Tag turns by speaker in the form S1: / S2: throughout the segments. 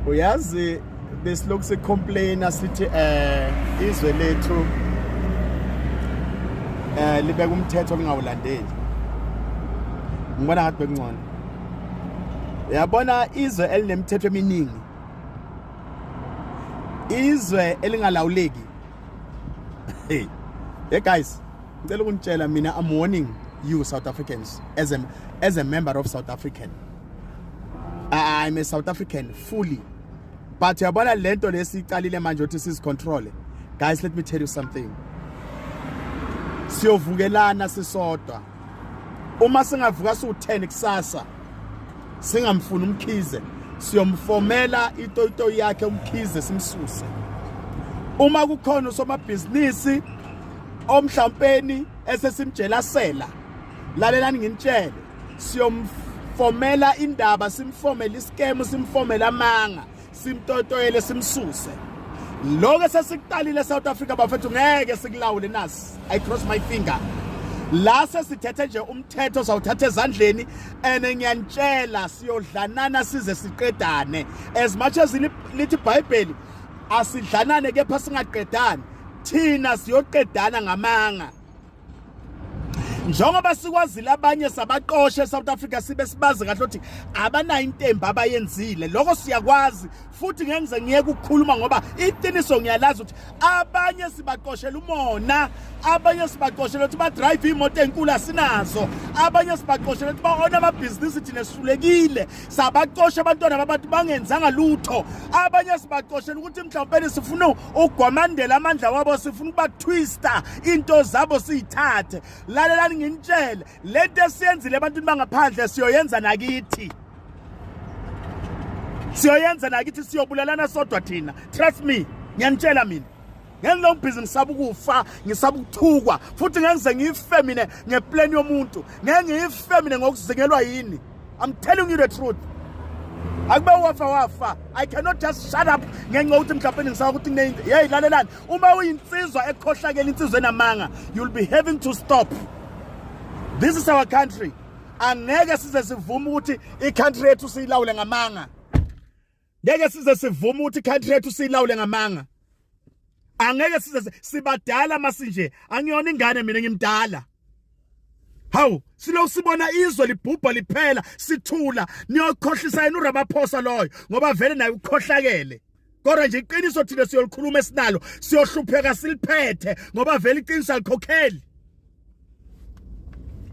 S1: Uyazi besilokhu secomplaina sithi izwe lethu libeka umthetho lingawulandeli. Ngibona ngathi bekungcono. Uyabona izwe elinemithetho eminingi. Izwe elingalawuleki. Hey guys, ngicela ukunitshela mina I'm warning you South Africans as a member of South African. I'm a South African fully. But yabona lento lesicalile manje uthi sizicontrol. Guys, let me tell you something. Siyovukelana sisodwa. Uma singavuka su10 kusasa, singamfuna umkhize, siyomfomela itoyito yakhe umkhize simsuse. Uma kukhona usomabhizinisi omhlampeni esesimjelasela, lalelani nginitshele, siyomfomela indaba, simfomela iskemu, simfomela amanga, simtotoyele simsuse. Lokho sesikuqalile South Africa bafethu ngeke sikulawule nasi. I cross my finger. La sesithethe nje umthetho sawuthatha ezandleni ene ngiyanitshela siyodlanana size siqedane. As much as lithi iBhayibheli asidlanane kepha singaqedani, thina siyoqedana ngamanga. Njengoba sikwazile abanye sabaqoshe South Africa sibe sibazi kahle ukuthi abanayo intemba abayenzile. Lokho siyakwazi futhi ngeke ngize ngiyeke ukukhuluma ngoba iqiniso ngiyalazi ukuthi abanye sibaqoshela umona, abanye sibaqoshela ukuthi ba drive imoto enkulu asinazo, abanye sibaqoshela ukuthi ba own amabhizinisi thina sihlulekile, sabaqosha abantwana babantu bangenzanga lutho, abanye sibaqoshela ukuthi mhlawumbe sifuna ukugwamandela amandla wabo, sifuna ukuba twister into zabo siyithathe. Lalelani nginitshele, lento esiyenzile abantu bangaphandle siyoyenza nakithi. Siyoyenza nakithi, siyobulalana sodwa thina. Trust me, ngiyanitshela mina. Ngelo business ngisaba ukufa, ngisaba ukuthukwa, futhi ngeke ngize ngife mina ngeplan yomuntu. Ngeke ngife mina ngokuzengelwa yini. I'm telling you the truth. Akube wafa. I cannot just shut up ngenxa ukuthi mhlawumbe ngisaba ukuthi kuneyinto. Hey lalelani, uma uyinsizwa ekhohlakela insizwe enamanga, you'll be having to stop. This is our country. Angeke size sivume ukuthi i-country yethu siyilawule ngamanga. Ngeke size sivume ukuthi i-country yethu siyilawule ngamanga. Angeke size sibadala masinje. Angiyona ingane mina ngimdala. Hawu, sibona izwe libhubha liphela, sithula, niyokhohlisa yena uRamaphosa loyo ngoba vele naye ukhohlakele. Kodwa nje iqiniso thina siyolikhuluma esinalo, siyohlupheka siliphethe ngoba vele iqiniso alikhokheli.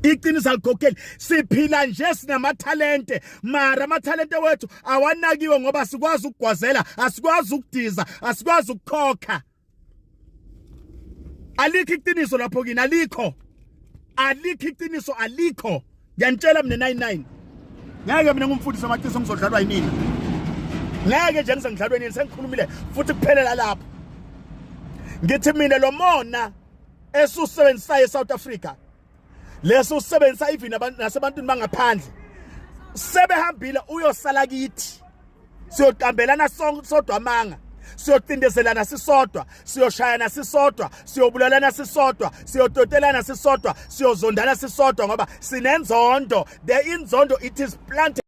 S1: Iqiniso alikhokheli. Siphila nje sinamatalente, mara amathalente wethu awanakiwe ngoba sikwazi ukugwazela, asikwazi ukudiza, asikwazi ukukhokha. Alikho iqiniso lapho kini, alikho. Alikho iqiniso, alikho. Ngiyanitshela mina 99. Ngeke mina ngumfundisi wamaqiniso ngizodlalwa yini. Ngeke nje ngizengidlalwe yini, sengikhulumile futhi kuphelela lapho. Ngithi mina lo mona esusebenzisayo eSouth Africa, leso usebenzisa even nasebantwini bangaphandle, sebehambile uyosala kithi. Siyoqambelana sodwa amanga, siyocindezelana sisodwa, siyoshayana sisodwa, siyobulalana sisodwa, siyototelana sisodwa, siyozondana sisodwa ngoba sinenzondo. The inzondo it is planted.